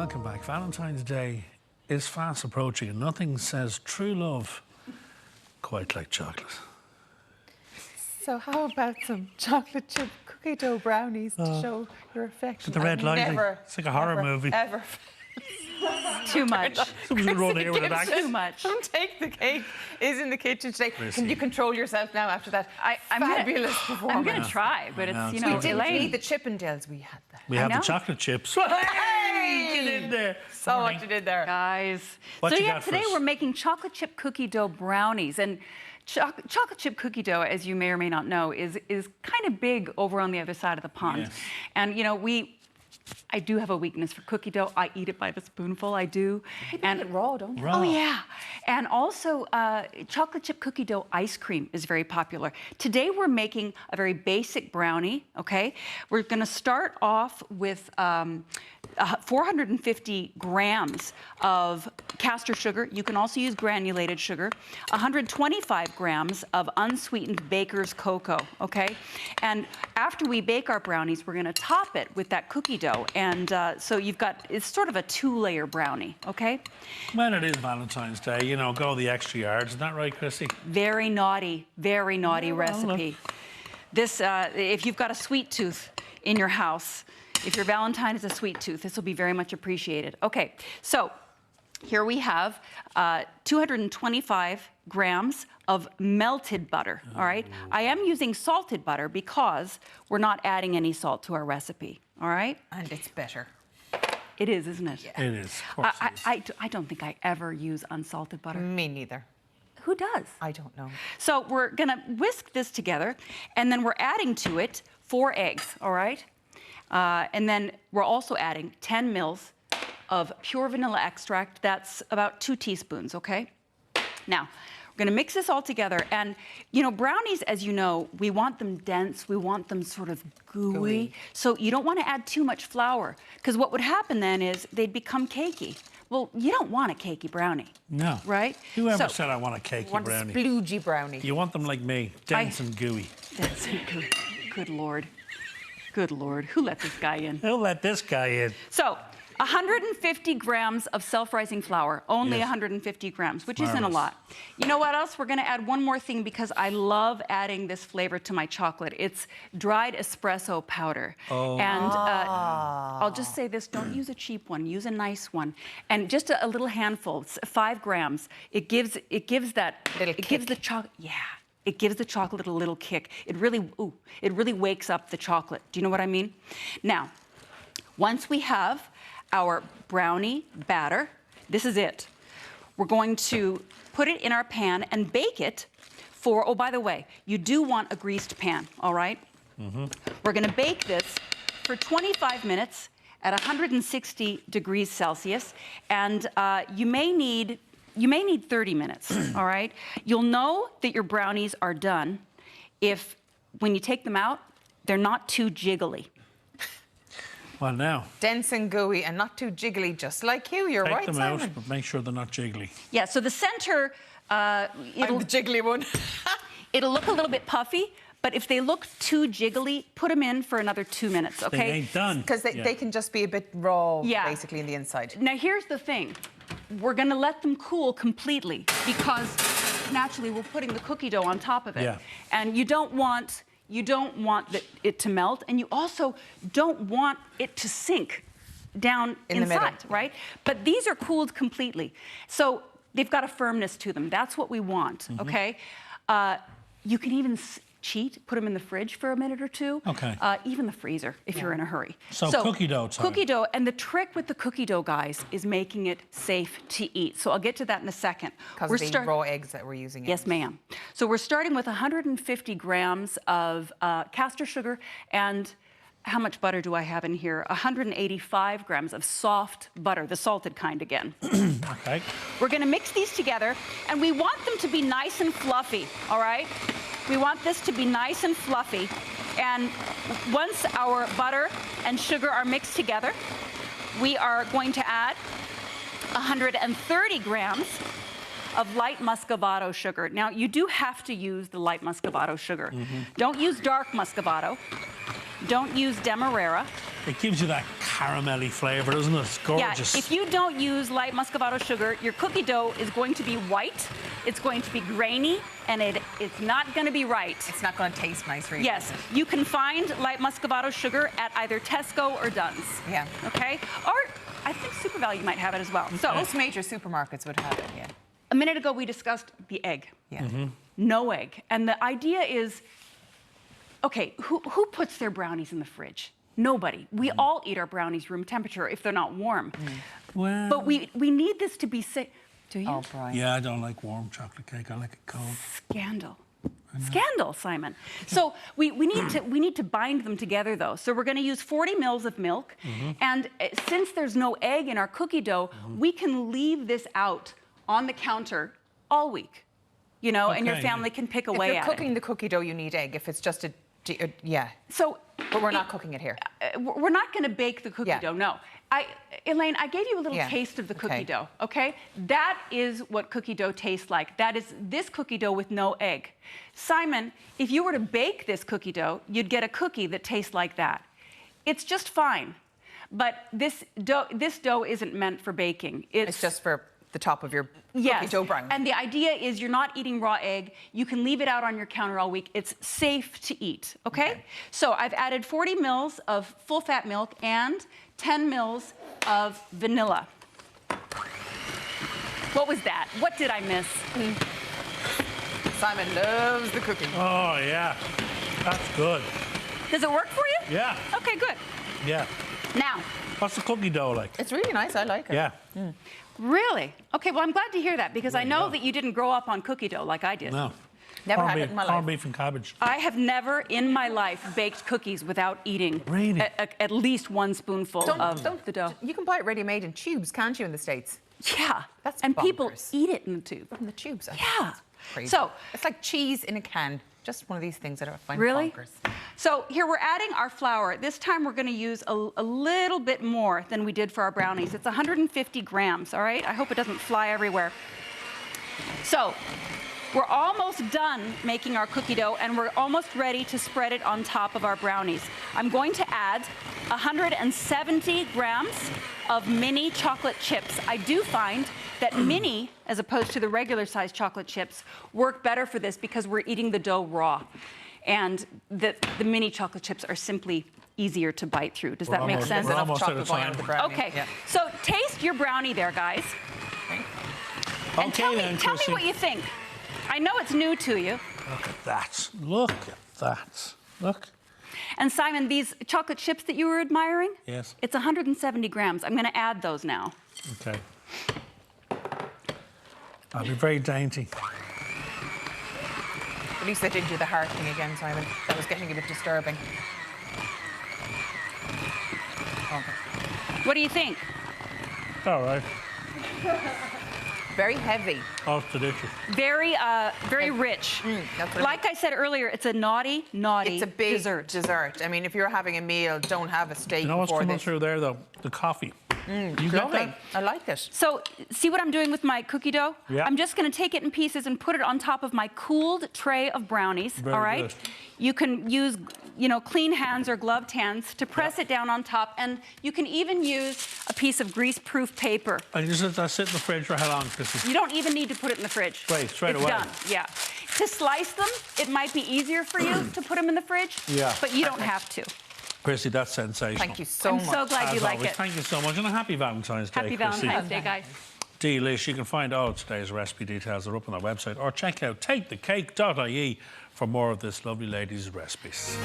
Welcome back. Valentine's Day is fast approaching and nothing says true love quite like chocolate. So how about some chocolate chip cookie dough brownies to show your affection? The red lighting. It's like a horror movie. Ever. Too much. Someone's going to run here with an axe. Too much. Don't take the cake. Is in the kitchen today. Can you control yourself now after that fabulous performance? I'm going to try, but it's, you know, We didn't Elaine. need the Chippendales. We had that. We have the know. chocolate chips. Hey! Get in there. So what you did there. Guys. What so you yeah, got for today us? we're making chocolate chip cookie dough brownies. And chocolate chip cookie dough, as you may or may not know, is kind of big over on the other side of the pond. Yes. And, you know, I do have a weakness for cookie dough. I eat it by the spoonful, I do. People eat it raw, don't they? Raw. Oh, yeah. And also, chocolate chip cookie dough ice cream is very popular. Today, we're making a very basic brownie, okay? We're going to start off with 450 grams of caster sugar. You can also use granulated sugar. 125 grams of unsweetened baker's cocoa, okay? And after we bake our brownies, we're going to top it with that cookie dough. And so it's sort of a two-layer brownie, okay? When it is Valentine's Day, you know, go the extra yards. Isn't that right, Krissy? Very naughty recipe. This, if you've got a sweet tooth in your house, if your Valentine is a sweet tooth, this will be very much appreciated. Okay, so here we have 225 grams of melted butter, all right? I am using salted butter because we're not adding any salt to our recipe, all right? And it's better. It is, isn't it? Yeah. It is, of course it is. I don't think I ever use unsalted butter. Me neither. Who does? I don't know. So we're gonna whisk this together, and then we're adding to it 4 eggs, all right? And then we're also adding 10 mils of pure vanilla extract. That's about 2 teaspoons, okay? Now, we're gonna mix this all together. And, you know, brownies, as you know, we want them dense. We want them sort of gooey. So you don't wanna add too much flour, because what would happen then is they'd become cakey. Well, you don't want a cakey brownie. No. Right? Whoever said I want a cakey Want brownie? a sploogey brownie. You want them like me, dense and gooey. Dense and gooey. Good Lord. Good Lord. Who let this guy in? Who let this guy in? So, 150 grams of self-rising flour, only Yes. 150 grams, which isn't a Marvelous. lot. You know what else? We're gonna add one more thing because I love adding this flavor to my chocolate. It's dried espresso powder. Oh. And I'll just say this, don't use a cheap one, use a nice one. And just a little handful, 5 grams. It gives that, Little it gives the chocolate, yeah. It gives the chocolate a little kick. It really wakes up the chocolate. Do you know what I mean? Now, once we have our brownie batter, this is it. We're going to put it in our pan and bake it for, oh, by the way, you do want a greased pan, all right? We're gonna bake this for 25 minutes at 160 degrees Celsius, and you may need 30 minutes, all right? You'll know that your brownies are done if, when you take them out, they're not too jiggly. Well, now, Dense and gooey and not too jiggly, just like you. You're take right, them Simon. out, but make sure they're not jiggly. Yeah, so the center, I'm the jiggly one. it'll look a little bit puffy, but if they look too jiggly, put them in for another 2 minutes, They okay? ain't done. Because they can just be a bit raw, Yeah. basically, in the inside. Now, here's the thing. We're gonna let them cool completely because naturally we're putting the cookie dough on top of it. Yeah. And you don't want it to melt, and you also don't want it to sink down In the middle. inside, right? But these are cooled completely. So they've got a firmness to them. That's what we want, okay? You can even cheat, put them in the fridge for a minute or two. Okay. Even the freezer, if you're in a hurry. So cookie dough time. Cookie dough, and the trick with the cookie dough, guys, is making it safe to eat. So I'll get to that in a second. Because of the raw eggs that we're using. Yes, ma'am. So we're starting with 150 grams of caster sugar, and how much butter do I have in here? 185 grams of soft butter, the salted kind again. Okay. We're gonna mix these together, and we want them to be nice and fluffy, all right? We want this to be nice and fluffy. And once our butter and sugar are mixed together, we are going to add 130 grams of light muscovado sugar. Now, you do have to use the light muscovado sugar. Don't use dark muscovado. Don't use demerara. It gives you that caramelly flavour, doesn't it? It's gorgeous. Yeah, if you don't use light muscovado sugar, your cookie dough is going to be white, it's going to be grainy, and it's not going to be right. It's not going to taste nice, really. Yes, you can find light muscovado sugar at either Tesco or Dunn's. Yeah. Okay? Or I think Super Value might have it as well. So Most major supermarkets would have it, yeah. a minute ago we discussed the egg. Yeah. No egg. And the idea is, okay, who puts their brownies in the fridge? Nobody. We all eat our brownies room temperature if they're not warm. Well, But we need this to be safe. Do you? Oh, Brian. yeah, I don't like warm chocolate cake. I like it cold. Scandal. Scandal, Simon. So we need to bind them together, though. So we're going to use 40 mils of milk. And since there's no egg in our cookie dough, we can leave this out on the counter all week. You know, and your Okay, family can pick away If you're at cooking the cookie dough, you need egg. If it's just yeah. So, But we're not cooking it here. we're not going to bake the cookie Yeah. dough. No, Elaine, I gave you a little Yeah. taste of the cookie Okay. dough. Okay, that is what cookie dough tastes like. That is this cookie dough with no egg. Simon, if you were to bake this cookie dough, you'd get a cookie that tastes like that. It's just fine, but this dough isn't meant for baking. It's just for the top of your Yes, cookie dough brownie. and the idea is you're not eating raw egg. You can leave it out on your counter all week. It's safe to eat, okay? So I've added 40 mils of full-fat milk and 10 mils of vanilla. What was that? What did I miss? Simon loves the cooking. Oh, yeah. That's good. Does it work for you? Yeah. Okay, good. Yeah. Now, What's the cookie dough like? It's really nice. I like it. Yeah. really? Okay, well, I'm glad to hear that because I know that you didn't grow up on cookie dough like I did. No. Never had it in my Corned life. beef and cabbage. I have never in my life baked cookies without eating Really? at least one spoonful of the dough. You can buy it ready-made in tubes, can't you, in the States? Yeah, That's and people bonkers. eat it in the tube. From the tubes. Yeah. Crazy. So, it's like cheese in a can. Just one of these things that I find really? bonkers. So here we're adding our flour. This time we're going to use a little bit more than we did for our brownies. It's 150 grams, all right? I hope it doesn't fly everywhere. So we're almost done making our cookie dough, and we're almost ready to spread it on top of our brownies. I'm going to add 170 grams of mini chocolate chips. I do find that mini, as opposed to the regular size chocolate chips, work better for this because we're eating the dough raw. And the mini chocolate chips are simply easier to bite through. Does that make almost- sense? we're Enough almost out chocolate of going time. on the brownie. Okay, Yeah. so taste your brownie there, guys. And Okay tell then, me Krissy. what you think. I know it's new to you. Look at that. Look at that. Look. And Simon, these chocolate chips that you were admiring? Yes. It's 170 grams. I'm going to add those now. Okay. I'll be very dainty. At least they didn't do the heart thing again, Simon. That was getting a bit disturbing. Okay. What do you think? All right. Very heavy. Oh, it's delicious. Very, very rich. That's what Like I said earlier, it's a naughty It's a big dessert. I mean, if you're having a meal, don't have a steak You know what's before coming this. through there, though? The coffee. You get Lovely. that? I like it. So, see what I'm doing with my cookie dough? Yeah. I'm just going to take it in pieces and put it on top of my cooled tray of brownies, Very all right? good. You can use, clean hands or gloved hands to press it down on top, and you can even use a piece of grease-proof paper. And you said that sit in the fridge for how long, Krissy? You don't even need to put it in the fridge. Straight it's away. done, yeah. To slice them, it might be easier for you to put them in the fridge, Yeah. but you don't have to. Krissy, that's sensational. Thank you so I'm much. so glad you As like always, it. thank you so much, and a happy Valentine's Day, Happy Krissy. Valentine's Day, guys. Delish. You can find all of today's recipe details are up on our website, or check out takethecake.ie for more of this lovely lady's recipes.